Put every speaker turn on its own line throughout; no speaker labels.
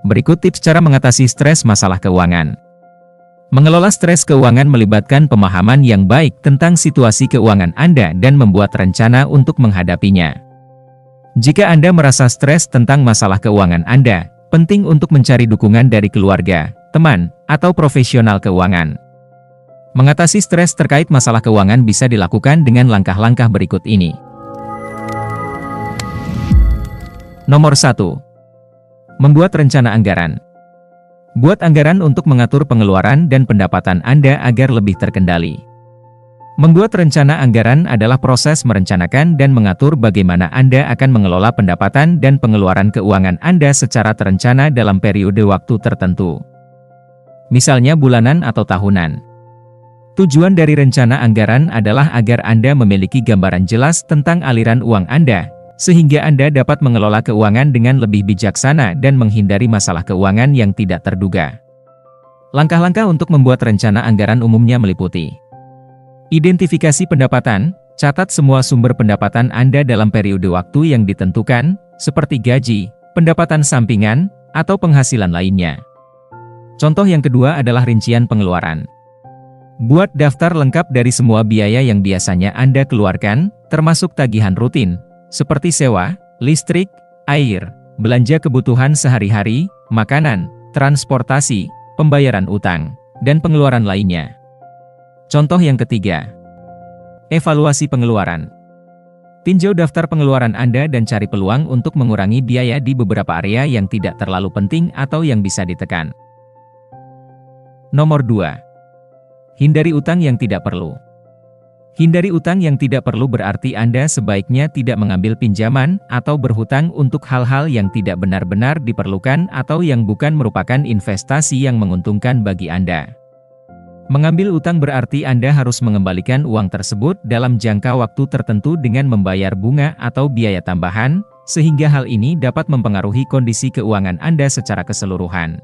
Berikut tips cara mengatasi stres masalah keuangan. Mengelola stres keuangan melibatkan pemahaman yang baik tentang situasi keuangan Anda dan membuat rencana untuk menghadapinya. Jika Anda merasa stres tentang masalah keuangan Anda, penting untuk mencari dukungan dari keluarga, teman, atau profesional keuangan. Mengatasi stres terkait masalah keuangan bisa dilakukan dengan langkah-langkah berikut ini. Nomor 1. Membuat rencana anggaran. Buat anggaran untuk mengatur pengeluaran dan pendapatan Anda agar lebih terkendali. Membuat rencana anggaran adalah proses merencanakan dan mengatur bagaimana Anda akan mengelola pendapatan dan pengeluaran keuangan Anda secara terencana dalam periode waktu tertentu. Misalnya bulanan atau tahunan. Tujuan dari rencana anggaran adalah agar Anda memiliki gambaran jelas tentang aliran uang Anda, sehingga Anda dapat mengelola keuangan dengan lebih bijaksana dan menghindari masalah keuangan yang tidak terduga. Langkah-langkah untuk membuat rencana anggaran umumnya meliputi: identifikasi pendapatan, catat semua sumber pendapatan Anda dalam periode waktu yang ditentukan, seperti gaji, pendapatan sampingan, atau penghasilan lainnya. Contoh yang kedua adalah rincian pengeluaran. Buat daftar lengkap dari semua biaya yang biasanya Anda keluarkan, termasuk tagihan rutin, seperti sewa, listrik, air, belanja kebutuhan sehari-hari, makanan, transportasi, pembayaran utang, dan pengeluaran lainnya. Contoh yang ketiga. Evaluasi pengeluaran. Tinjau daftar pengeluaran Anda dan cari peluang untuk mengurangi biaya di beberapa area yang tidak terlalu penting atau yang bisa ditekan. Nomor 2. Hindari utang yang tidak perlu. Hindari utang yang tidak perlu berarti Anda sebaiknya tidak mengambil pinjaman atau berhutang untuk hal-hal yang tidak benar-benar diperlukan atau yang bukan merupakan investasi yang menguntungkan bagi Anda. Mengambil utang berarti Anda harus mengembalikan uang tersebut dalam jangka waktu tertentu dengan membayar bunga atau biaya tambahan, sehingga hal ini dapat mempengaruhi kondisi keuangan Anda secara keseluruhan.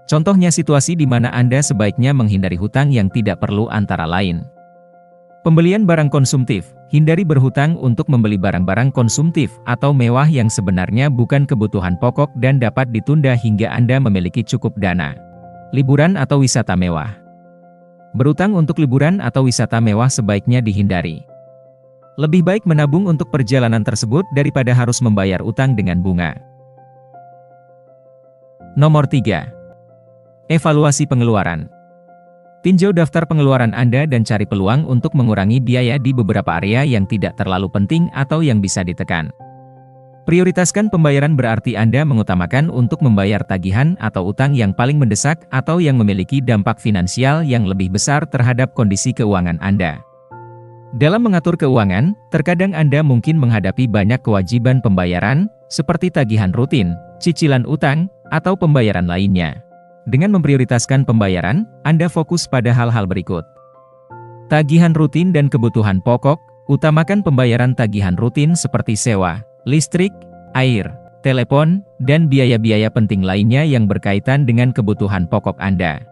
Contohnya situasi di mana Anda sebaiknya menghindari hutang yang tidak perlu antara lain: pembelian barang konsumtif. Hindari berhutang untuk membeli barang-barang konsumtif atau mewah yang sebenarnya bukan kebutuhan pokok dan dapat ditunda hingga Anda memiliki cukup dana. Liburan atau wisata mewah. Berutang untuk liburan atau wisata mewah sebaiknya dihindari. Lebih baik menabung untuk perjalanan tersebut daripada harus membayar utang dengan bunga. Nomor 3. Evaluasi pengeluaran. Tinjau daftar pengeluaran Anda dan cari peluang untuk mengurangi biaya di beberapa area yang tidak terlalu penting atau yang bisa ditekan. Prioritaskan pembayaran berarti Anda mengutamakan untuk membayar tagihan atau utang yang paling mendesak atau yang memiliki dampak finansial yang lebih besar terhadap kondisi keuangan Anda. Dalam mengatur keuangan, terkadang Anda mungkin menghadapi banyak kewajiban pembayaran, seperti tagihan rutin, cicilan utang, atau pembayaran lainnya. Dengan memprioritaskan pembayaran, Anda fokus pada hal-hal berikut. Tagihan rutin dan kebutuhan pokok. Utamakan pembayaran tagihan rutin seperti sewa, listrik, air, telepon, dan biaya-biaya penting lainnya yang berkaitan dengan kebutuhan pokok Anda.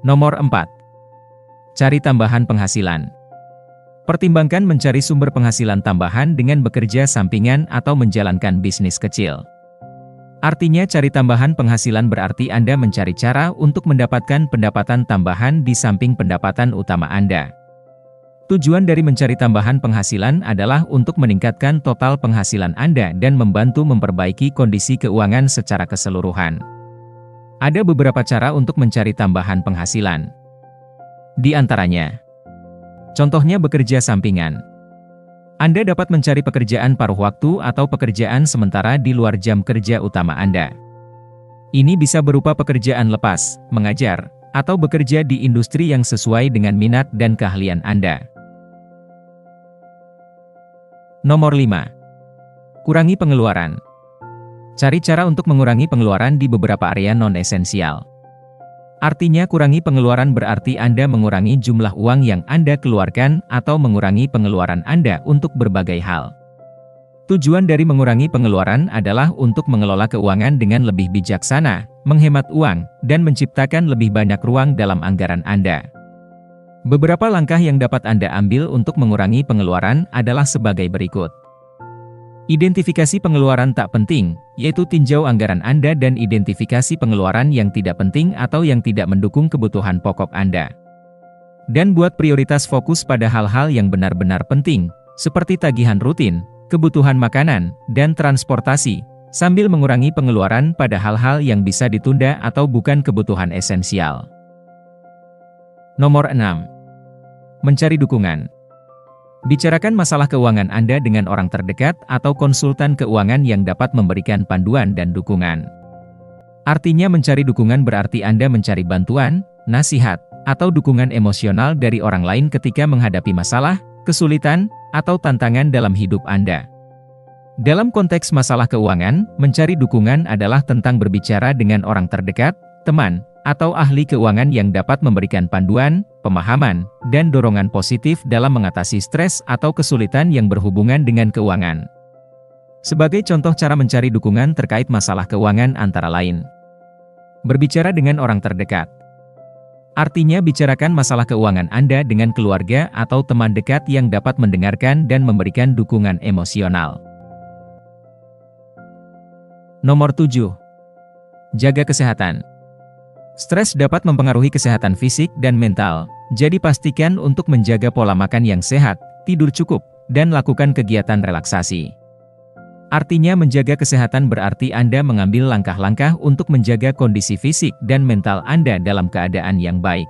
Nomor 4. Cari tambahan penghasilan. Pertimbangkan mencari sumber penghasilan tambahan dengan bekerja sampingan atau menjalankan bisnis kecil. Artinya cari tambahan penghasilan berarti Anda mencari cara untuk mendapatkan pendapatan tambahan di samping pendapatan utama Anda. Tujuan dari mencari tambahan penghasilan adalah untuk meningkatkan total penghasilan Anda dan membantu memperbaiki kondisi keuangan secara keseluruhan. Ada beberapa cara untuk mencari tambahan penghasilan. Di antaranya, contohnya bekerja sampingan. Anda dapat mencari pekerjaan paruh waktu atau pekerjaan sementara di luar jam kerja utama Anda. Ini bisa berupa pekerjaan lepas, mengajar, atau bekerja di industri yang sesuai dengan minat dan keahlian Anda. Nomor 5. Kurangi pengeluaran. Cari cara untuk mengurangi pengeluaran di beberapa area non-esensial. Artinya kurangi pengeluaran berarti Anda mengurangi jumlah uang yang Anda keluarkan atau mengurangi pengeluaran Anda untuk berbagai hal. Tujuan dari mengurangi pengeluaran adalah untuk mengelola keuangan dengan lebih bijaksana, menghemat uang, dan menciptakan lebih banyak ruang dalam anggaran Anda. Beberapa langkah yang dapat Anda ambil untuk mengurangi pengeluaran adalah sebagai berikut. Identifikasi pengeluaran tak penting, yaitu tinjau anggaran Anda dan identifikasi pengeluaran yang tidak penting atau yang tidak mendukung kebutuhan pokok Anda. Dan buat prioritas fokus pada hal-hal yang benar-benar penting, seperti tagihan rutin, kebutuhan makanan, dan transportasi, sambil mengurangi pengeluaran pada hal-hal yang bisa ditunda atau bukan kebutuhan esensial. Nomor 6. Mencari dukungan. Bicarakan masalah keuangan Anda dengan orang terdekat atau konsultan keuangan yang dapat memberikan panduan dan dukungan. Artinya mencari dukungan berarti Anda mencari bantuan, nasihat, atau dukungan emosional dari orang lain ketika menghadapi masalah, kesulitan, atau tantangan dalam hidup Anda. Dalam konteks masalah keuangan, mencari dukungan adalah tentang berbicara dengan orang terdekat, teman, atau ahli keuangan yang dapat memberikan panduan, pemahaman, dan dorongan positif dalam mengatasi stres atau kesulitan yang berhubungan dengan keuangan. Sebagai contoh cara mencari dukungan terkait masalah keuangan antara lain. Berbicara dengan orang terdekat. Artinya bicarakan masalah keuangan Anda dengan keluarga atau teman dekat yang dapat mendengarkan dan memberikan dukungan emosional. Nomor 7. Jaga kesehatan. Stres dapat mempengaruhi kesehatan fisik dan mental, jadi pastikan untuk menjaga pola makan yang sehat, tidur cukup, dan lakukan kegiatan relaksasi. Artinya menjaga kesehatan berarti Anda mengambil langkah-langkah untuk menjaga kondisi fisik dan mental Anda dalam keadaan yang baik.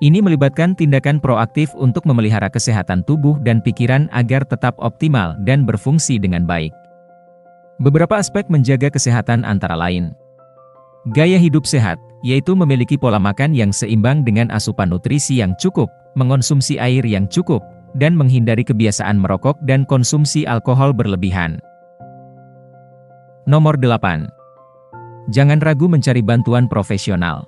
Ini melibatkan tindakan proaktif untuk memelihara kesehatan tubuh dan pikiran agar tetap optimal dan berfungsi dengan baik. Beberapa aspek menjaga kesehatan antara lain. Gaya hidup sehat, yaitu memiliki pola makan yang seimbang dengan asupan nutrisi yang cukup, mengonsumsi air yang cukup, dan menghindari kebiasaan merokok dan konsumsi alkohol berlebihan. Nomor 8. Jangan ragu mencari bantuan profesional.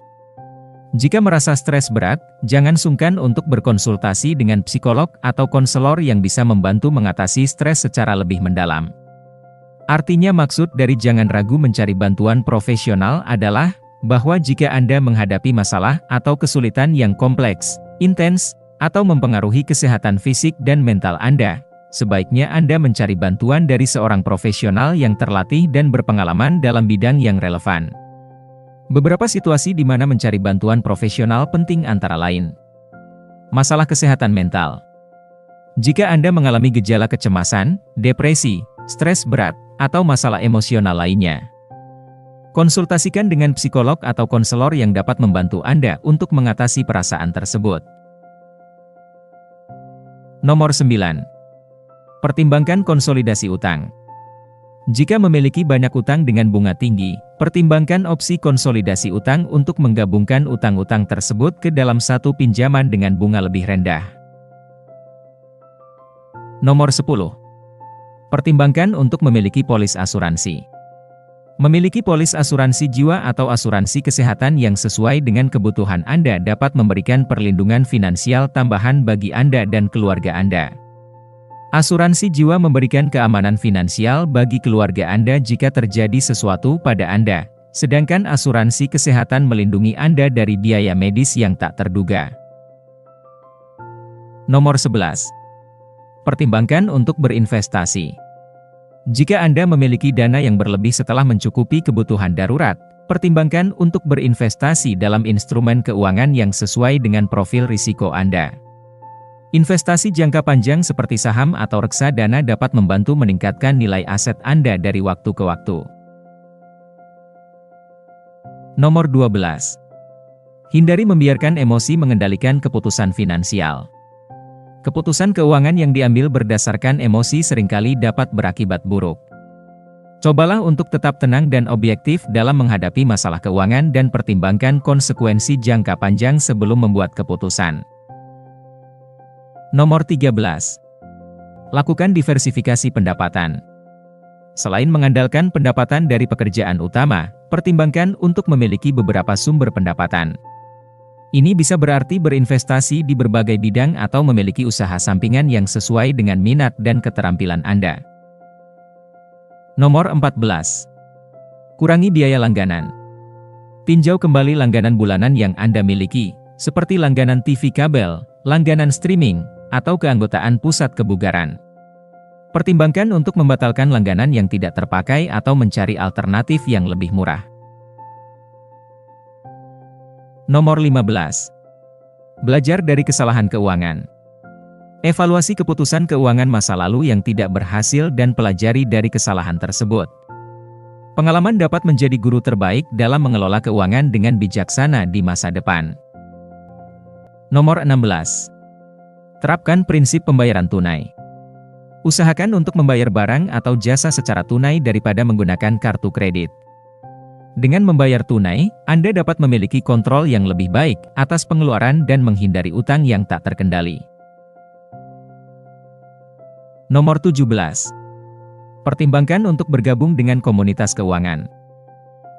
Jika merasa stres berat, jangan sungkan untuk berkonsultasi dengan psikolog atau konselor yang bisa membantu mengatasi stres secara lebih mendalam. Artinya maksud dari jangan ragu mencari bantuan profesional adalah bahwa jika Anda menghadapi masalah atau kesulitan yang kompleks, intens, atau mempengaruhi kesehatan fisik dan mental Anda, sebaiknya Anda mencari bantuan dari seorang profesional yang terlatih dan berpengalaman dalam bidang yang relevan. Beberapa situasi di mana mencari bantuan profesional penting antara lain. Masalah kesehatan mental. Jika Anda mengalami gejala kecemasan, depresi, stres berat, atau masalah emosional lainnya, konsultasikan dengan psikolog atau konselor yang dapat membantu Anda untuk mengatasi perasaan tersebut. Nomor 9. Pertimbangkan konsolidasi utang. Jika memiliki banyak utang dengan bunga tinggi, pertimbangkan opsi konsolidasi utang untuk menggabungkan utang-utang tersebut ke dalam satu pinjaman dengan bunga lebih rendah. Nomor 10. Pertimbangkan untuk memiliki polis asuransi. Memiliki polis asuransi jiwa atau asuransi kesehatan yang sesuai dengan kebutuhan Anda dapat memberikan perlindungan finansial tambahan bagi Anda dan keluarga Anda. Asuransi jiwa memberikan keamanan finansial bagi keluarga Anda jika terjadi sesuatu pada Anda, sedangkan asuransi kesehatan melindungi Anda dari biaya medis yang tak terduga. Nomor 11. Pertimbangkan untuk berinvestasi. Jika Anda memiliki dana yang berlebih setelah mencukupi kebutuhan darurat, pertimbangkan untuk berinvestasi dalam instrumen keuangan yang sesuai dengan profil risiko Anda. Investasi jangka panjang seperti saham atau reksadana dapat membantu meningkatkan nilai aset Anda dari waktu ke waktu. Nomor 12. Hindari membiarkan emosi mengendalikan keputusan finansial. Keputusan keuangan yang diambil berdasarkan emosi seringkali dapat berakibat buruk. Cobalah untuk tetap tenang dan objektif dalam menghadapi masalah keuangan dan pertimbangkan konsekuensi jangka panjang sebelum membuat keputusan. Nomor 13. Lakukan diversifikasi pendapatan. Selain mengandalkan pendapatan dari pekerjaan utama, pertimbangkan untuk memiliki beberapa sumber pendapatan. Ini bisa berarti berinvestasi di berbagai bidang atau memiliki usaha sampingan yang sesuai dengan minat dan keterampilan Anda. Nomor 14. Kurangi biaya langganan. Tinjau kembali langganan bulanan yang Anda miliki, seperti langganan TV kabel, langganan streaming, atau keanggotaan pusat kebugaran. Pertimbangkan untuk membatalkan langganan yang tidak terpakai atau mencari alternatif yang lebih murah. Nomor 15. Belajar dari kesalahan keuangan. Evaluasi keputusan keuangan masa lalu yang tidak berhasil dan pelajari dari kesalahan tersebut. Pengalaman dapat menjadi guru terbaik dalam mengelola keuangan dengan bijaksana di masa depan. Nomor 16. Terapkan prinsip pembayaran tunai. Usahakan untuk membayar barang atau jasa secara tunai daripada menggunakan kartu kredit. Dengan membayar tunai, Anda dapat memiliki kontrol yang lebih baik atas pengeluaran dan menghindari utang yang tak terkendali. Nomor 17. Pertimbangkan untuk bergabung dengan komunitas keuangan.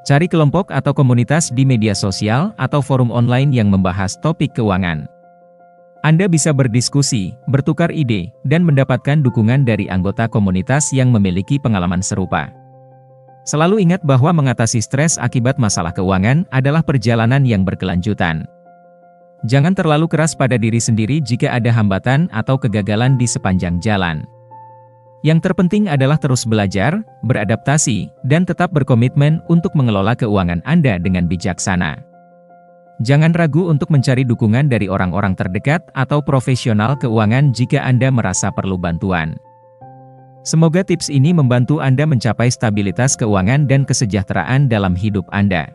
Cari kelompok atau komunitas di media sosial atau forum online yang membahas topik keuangan. Anda bisa berdiskusi, bertukar ide, dan mendapatkan dukungan dari anggota komunitas yang memiliki pengalaman serupa. Selalu ingat bahwa mengatasi stres akibat masalah keuangan adalah perjalanan yang berkelanjutan. Jangan terlalu keras pada diri sendiri jika ada hambatan atau kegagalan di sepanjang jalan. Yang terpenting adalah terus belajar, beradaptasi, dan tetap berkomitmen untuk mengelola keuangan Anda dengan bijaksana. Jangan ragu untuk mencari dukungan dari orang-orang terdekat atau profesional keuangan jika Anda merasa perlu bantuan. Semoga tips ini membantu Anda mencapai stabilitas keuangan dan kesejahteraan dalam hidup Anda.